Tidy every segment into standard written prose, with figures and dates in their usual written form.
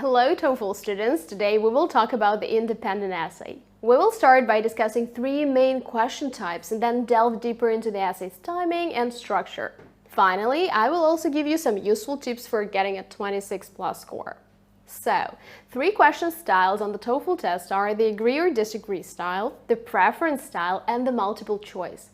Hello TOEFL students, today we will talk about the independent essay. We will start by discussing three main question types and then delve deeper into the essay's timing and structure. Finally, I will also give you some useful tips for getting a 26+ score. So, three question styles on the TOEFL test are the agree or disagree style, the preference style, and the multiple choice.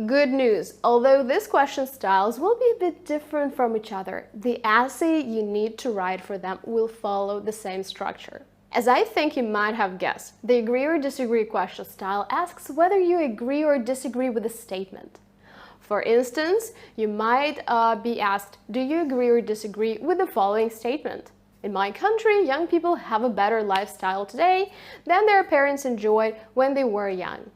Good news, although these question styles will be a bit different from each other, the essay you need to write for them will follow the same structure. As I think you might have guessed, the agree or disagree question style asks whether you agree or disagree with a statement. For instance, you might be asked, do you agree or disagree with the following statement? In my country, young people have a better lifestyle today than their parents enjoyed when they were young.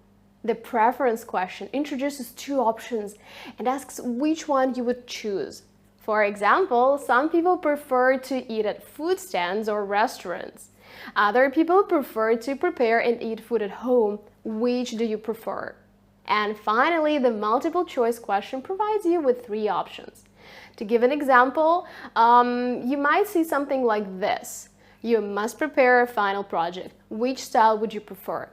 The preference question introduces two options and asks which one you would choose. For example, some people prefer to eat at food stands or restaurants. Other people prefer to prepare and eat food at home. Which do you prefer? And finally, the multiple choice question provides you with three options. To give an example, you might see something like this. You must prepare a final project. Which style would you prefer?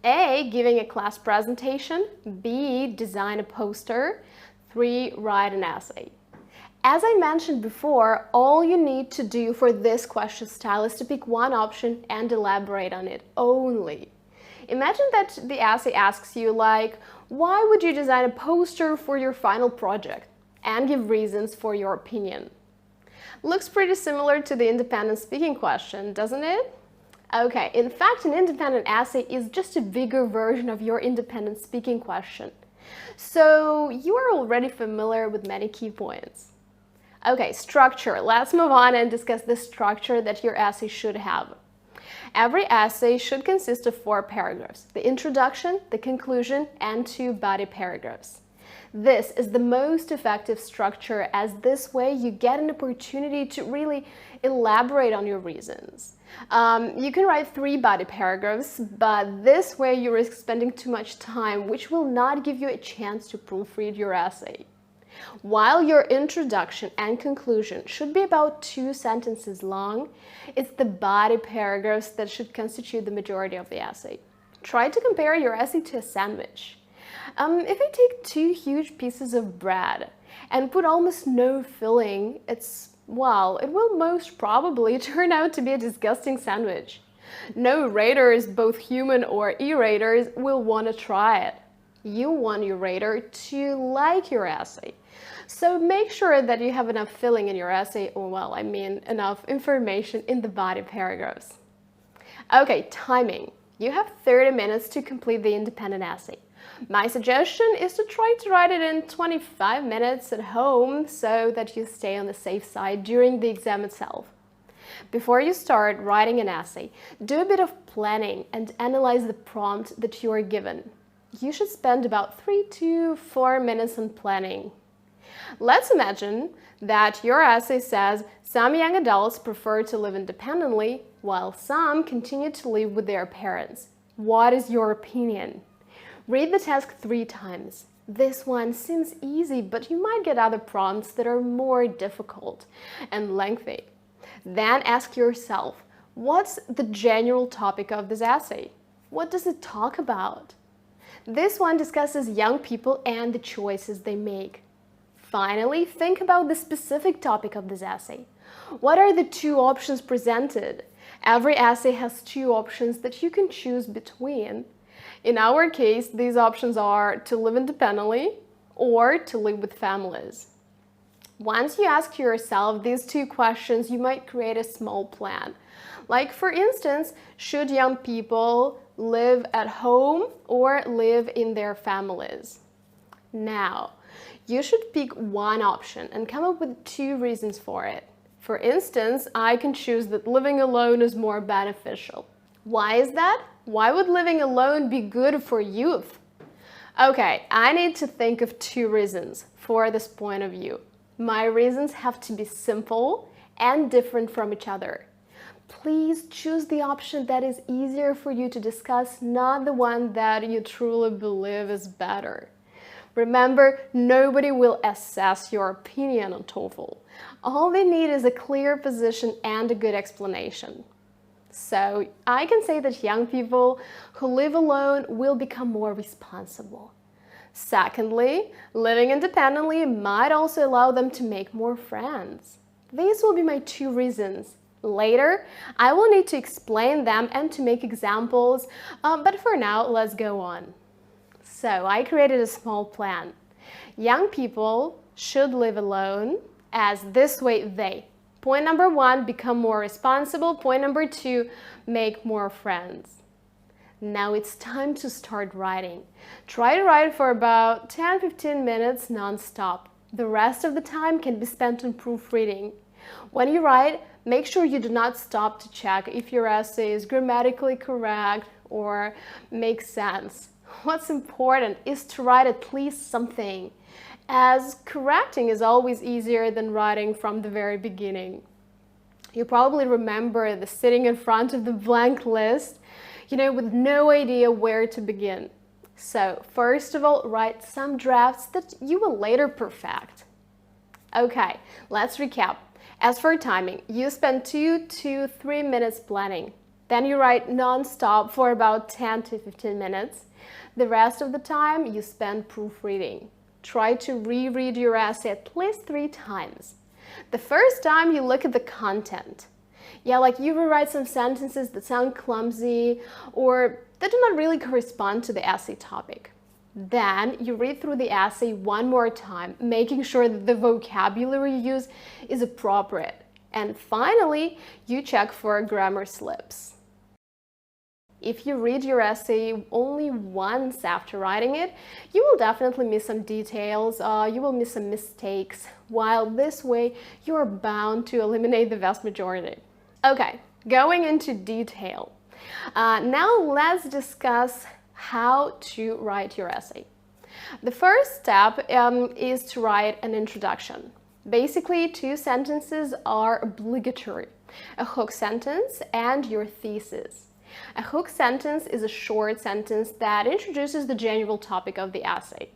A. Giving a class presentation. B. Design a poster. 3. Write an essay. As I mentioned before, all you need to do for this question style is to pick one option and elaborate on it only. Imagine that the essay asks you like, why would you design a poster for your final project? And give reasons for your opinion. Looks pretty similar to the independent speaking question, doesn't it? Okay, in fact, an independent essay is just a bigger version of your independent speaking question. So you are already familiar with many key points. Okay, structure. Let's move on and discuss the structure that your essay should have. Every essay should consist of 4 paragraphs: the introduction, the conclusion, and 2 body paragraphs. This is the most effective structure, as this way you get an opportunity to really elaborate on your reasons. You can write 3 body paragraphs, but this way you risk spending too much time, which will not give you a chance to proofread your essay. While your introduction and conclusion should be about 2 sentences long, it's the body paragraphs that should constitute the majority of the essay. Try to compare your essay to a sandwich. If I take 2 huge pieces of bread and put almost no filling, it will most probably turn out to be a disgusting sandwich. No raters, both human or e-raters, will want to try it. You want your rater to like your essay. So make sure that you have enough filling in your essay, or enough information in the body paragraphs. Okay, timing. You have 30 minutes to complete the independent essay. My suggestion is to try to write it in 25 minutes at home so that you stay on the safe side during the exam itself. Before you start writing an essay, do a bit of planning and analyze the prompt that you are given. You should spend about 3 to 4 minutes on planning. Let's imagine that your essay says some young adults prefer to live independently while some continue to live with their parents. What is your opinion? Read the task 3 times. This one seems easy, but you might get other prompts that are more difficult and lengthy. Then ask yourself, what's the general topic of this essay? What does it talk about? This one discusses young people and the choices they make. Finally, think about the specific topic of this essay. What are the 2 options presented? Every essay has 2 options that you can choose between. In our case, these options are to live independently or to live with families. Once you ask yourself these 2 questions, you might create a small plan. Like, for instance, should young people live at home or live in their families? Now, you should pick one option and come up with 2 reasons for it. For instance, I can choose that living alone is more beneficial. Why is that? Why would living alone be good for youth? Okay, I need to think of 2 reasons for this point of view. My reasons have to be simple and different from each other. Please choose the option that is easier for you to discuss, not the one that you truly believe is better. Remember, nobody will assess your opinion on TOEFL. All they need is a clear position and a good explanation. So I can say that young people who live alone will become more responsible. Secondly, living independently might also allow them to make more friends. These will be my 2 reasons. Later, I will need to explain them and to make examples, but for now, let's go on. So I created a small plan. Young people should live alone, as this way they. Point number 1, become more responsible. Point number 2, make more friends. Now it's time to start writing. Try to write for about 10-15 minutes non-stop. The rest of the time can be spent on proofreading. When you write, make sure you do not stop to check if your essay is grammatically correct or makes sense. What's important is to write at least something, as correcting is always easier than writing from the very beginning. You probably remember the sitting in front of the blank list, with no idea where to begin. So, first of all, write some drafts that you will later perfect. Okay, let's recap. As for timing, you spend 2 to 3 minutes planning. Then you write non-stop for about 10 to 15 minutes. The rest of the time you spend proofreading. Try to reread your essay at least 3 times. The first time you look at the content. Like you rewrite some sentences that sound clumsy or that do not really correspond to the essay topic. Then you read through the essay one more time, making sure that the vocabulary you use is appropriate. And finally, you check for grammar slips. If you read your essay only once after writing it, you will definitely miss some details, you will miss some mistakes, while this way you are bound to eliminate the vast majority. Okay, going into detail. Now let's discuss how to write your essay. The first step is to write an introduction. Basically, 2 sentences are obligatory: a hook sentence and your thesis. A hook sentence is a short sentence that introduces the general topic of the essay.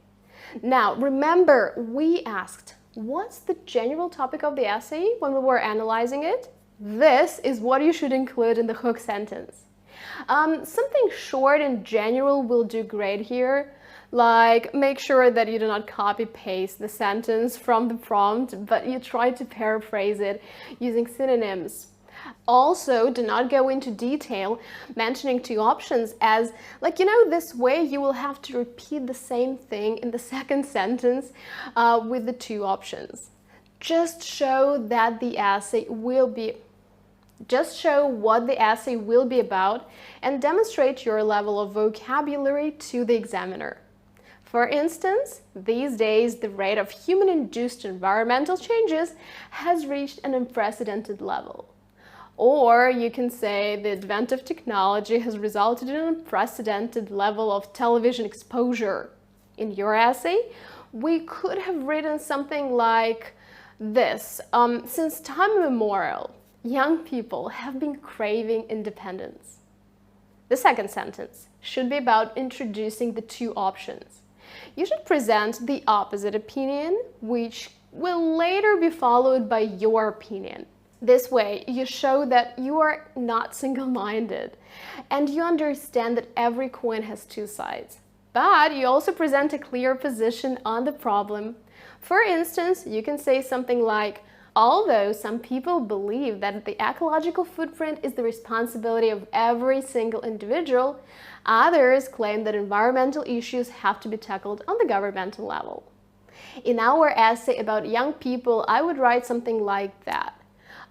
Now, remember, we asked, what's the general topic of the essay when we were analyzing it? This is what you should include in the hook sentence. Something short and general will do great here, like make sure that you do not copy-paste the sentence from the prompt, but you try to paraphrase it using synonyms. Also, do not go into detail mentioning 2 options, as this way you will have to repeat the same thing in the second sentence with the 2 options. Just show what the essay will be about and demonstrate your level of vocabulary to the examiner. For instance, these days the rate of human-induced environmental changes has reached an unprecedented level. Or you can say the advent of technology has resulted in an unprecedented level of television exposure. In your essay, we could have written something like this. Since time immemorial, young people have been craving independence. The second sentence should be about introducing the 2 options. You should present the opposite opinion, which will later be followed by your opinion. This way, you show that you are not single-minded and you understand that every coin has 2 sides. But you also present a clear position on the problem. For instance, you can say something like, although some people believe that the ecological footprint is the responsibility of every single individual, others claim that environmental issues have to be tackled on the governmental level. In our essay about young people, I would write something like that.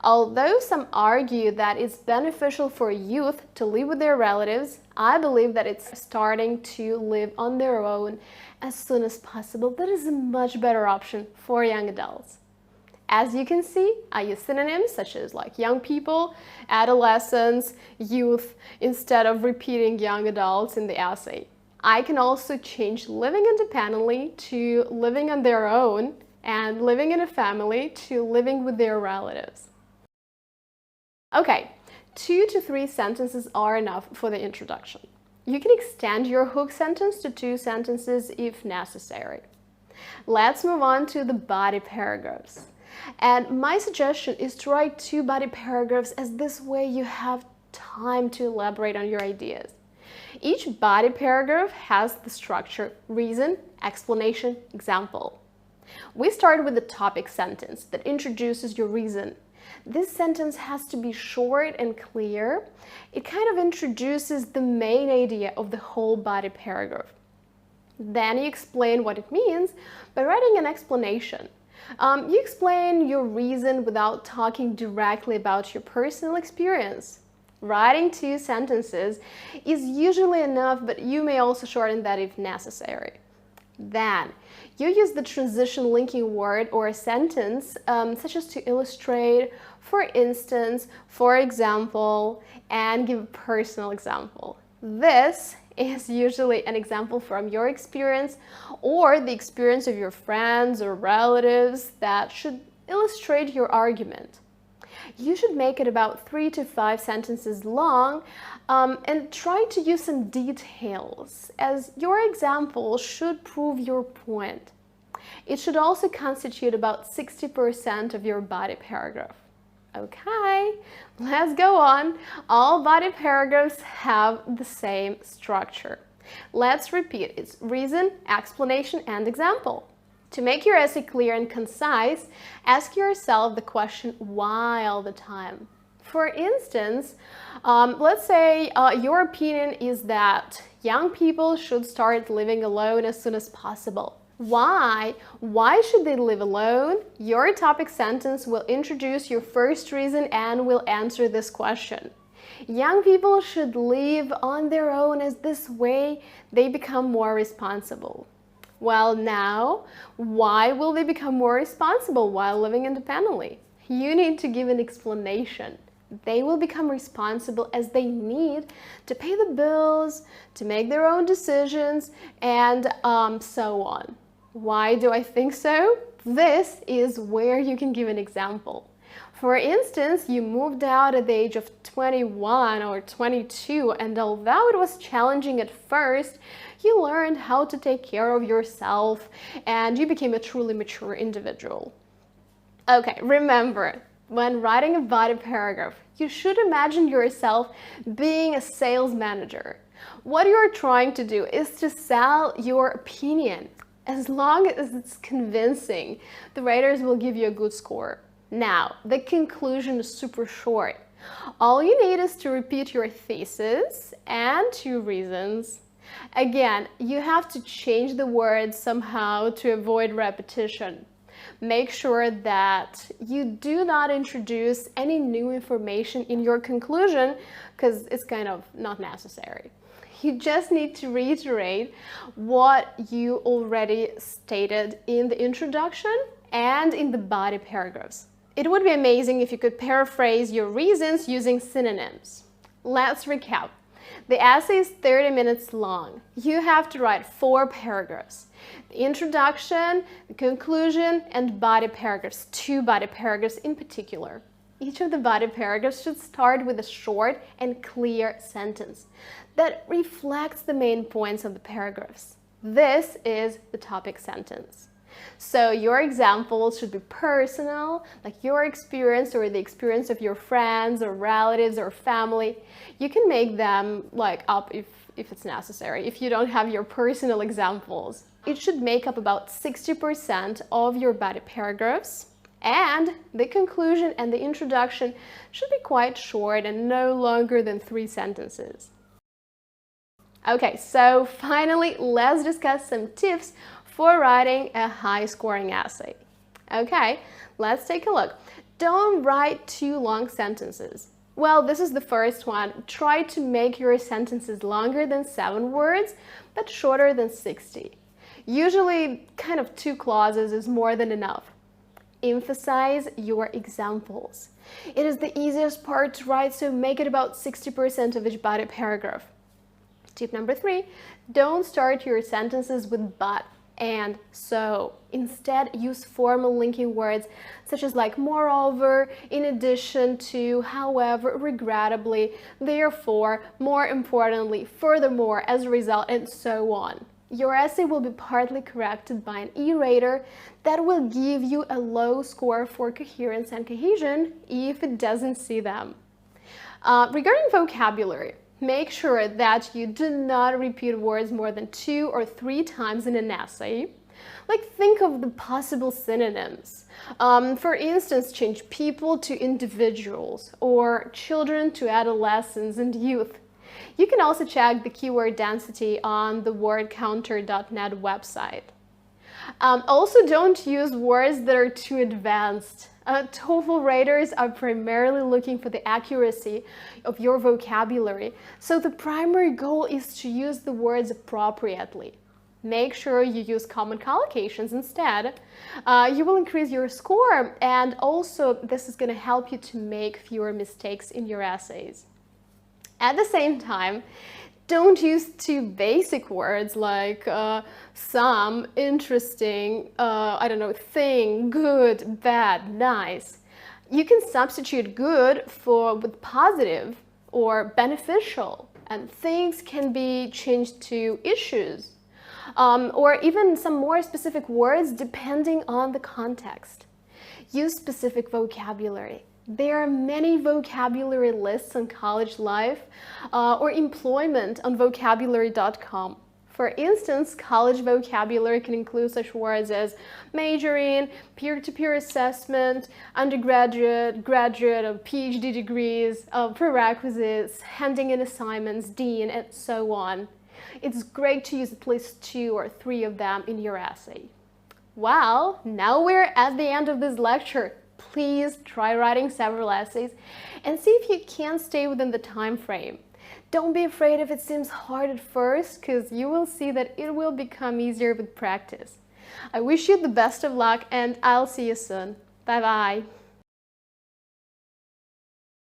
Although some argue that it's beneficial for youth to live with their relatives, I believe that it's starting to live on their own as soon as possible. That is a much better option for young adults. As you can see, I use synonyms such as young people, adolescents, youth, instead of repeating young adults in the essay. I can also change living independently to living on their own, and living in a family to living with their relatives. Okay, 2 to 3 sentences are enough for the introduction. You can extend your hook sentence to 2 sentences if necessary. Let's move on to the body paragraphs. And my suggestion is to write 2 body paragraphs, as this way you have time to elaborate on your ideas. Each body paragraph has the structure reason, explanation, example. We start with the topic sentence that introduces your reason. This sentence has to be short and clear. It kind of introduces the main idea of the whole body paragraph. Then you explain what it means by writing an explanation. You explain your reason without talking directly about your personal experience. Writing 2 sentences is usually enough, but you may also shorten that if necessary. Then, you use the transition linking word or a sentence, such as to illustrate, for instance, for example, and give a personal example. This is usually an example from your experience or the experience of your friends or relatives that should illustrate your argument. You should make it about 3 to 5 sentences long, and try to use some details, as your example should prove your point. It should also constitute about 60% of your body paragraph. Okay, let's go on. All body paragraphs have the same structure. Let's repeat. It's reason, explanation, and example. To make your essay clear and concise, ask yourself the question why all the time. For instance, let's say your opinion is that young people should start living alone as soon as possible. Why? Why should they live alone? Your topic sentence will introduce your first reason and will answer this question. Young people should live on their own, as this way they become more responsible. Well, now, why will they become more responsible while living independently? You need to give an explanation. They will become responsible as they need to pay the bills, to make their own decisions, and so on. Why do I think so? This is where you can give an example. For instance, you moved out at the age of 21 or 22, and although it was challenging at first, you learned how to take care of yourself and you became a truly mature individual. Okay, remember, when writing a body paragraph, you should imagine yourself being a sales manager. What you're trying to do is to sell your opinion. As long as it's convincing, the writers will give you a good score. Now, the conclusion is super short. All you need is to repeat your thesis and 2 reasons. Again, you have to change the words somehow to avoid repetition. Make sure that you do not introduce any new information in your conclusion, because it's kind of not necessary. You just need to reiterate what you already stated in the introduction and in the body paragraphs. It would be amazing if you could paraphrase your reasons using synonyms. Let's recap. The essay is 30 minutes long. You have to write 4 paragraphs. The introduction, the conclusion, and body paragraphs, 2 body paragraphs in particular. Each of the body paragraphs should start with a short and clear sentence that reflects the main points of the paragraphs. This is the topic sentence. So your examples should be personal, like your experience or the experience of your friends or relatives or family. You can make them up if it's necessary, if you don't have your personal examples. It should make up about 60% of your body paragraphs, and the conclusion and the introduction should be quite short and no longer than 3 sentences. Okay, so finally, let's discuss some tips for writing a high-scoring essay. Okay, let's take a look. Don't write too long sentences. Well, this is the first one. Try to make your sentences longer than 7 words, but shorter than 60. Usually, kind of 2 clauses is more than enough. Emphasize your examples. It is the easiest part to write, so make it about 60% of each body paragraph. Tip number 3, don't start your sentences with but and so. Instead, use formal linking words such as moreover, in addition to, however, regrettably, therefore, more importantly, furthermore, as a result, and so on. Your essay will be partly corrected by an e-rater that will give you a low score for coherence and cohesion if it doesn't see them. Regarding vocabulary, make sure that you do not repeat words more than 2 or 3 times in an essay. Like, think of the possible synonyms. For instance, change people to individuals or children to adolescents and youth. You can also check the keyword density on the wordcounter.net website. Also, don't use words that are too advanced. TOEFL raters are primarily looking for the accuracy of your vocabulary, so the primary goal is to use the words appropriately. Make sure you use common collocations instead. You will increase your score, and also this is going to help you to make fewer mistakes in your essays. At the same time, don't use too basic words like some, interesting, I don't know, thing, good, bad, nice. You can substitute good with positive or beneficial, and things can be changed to issues. Or even some more specific words depending on the context. Use specific vocabulary. There are many vocabulary lists on college life or employment on vocabulary.com. For instance, college vocabulary can include such words as majoring, peer-to-peer assessment, undergraduate, graduate, or PhD degrees, prerequisites, handing in assignments, dean, and so on. It's great to use at least 2 or 3 of them in your essay. Well, now we're at the end of this lecture. Please try writing several essays and see if you can stay within the time frame. Don't be afraid if it seems hard at first, because you will see that it will become easier with practice. I wish you the best of luck, and I'll see you soon. Bye-bye.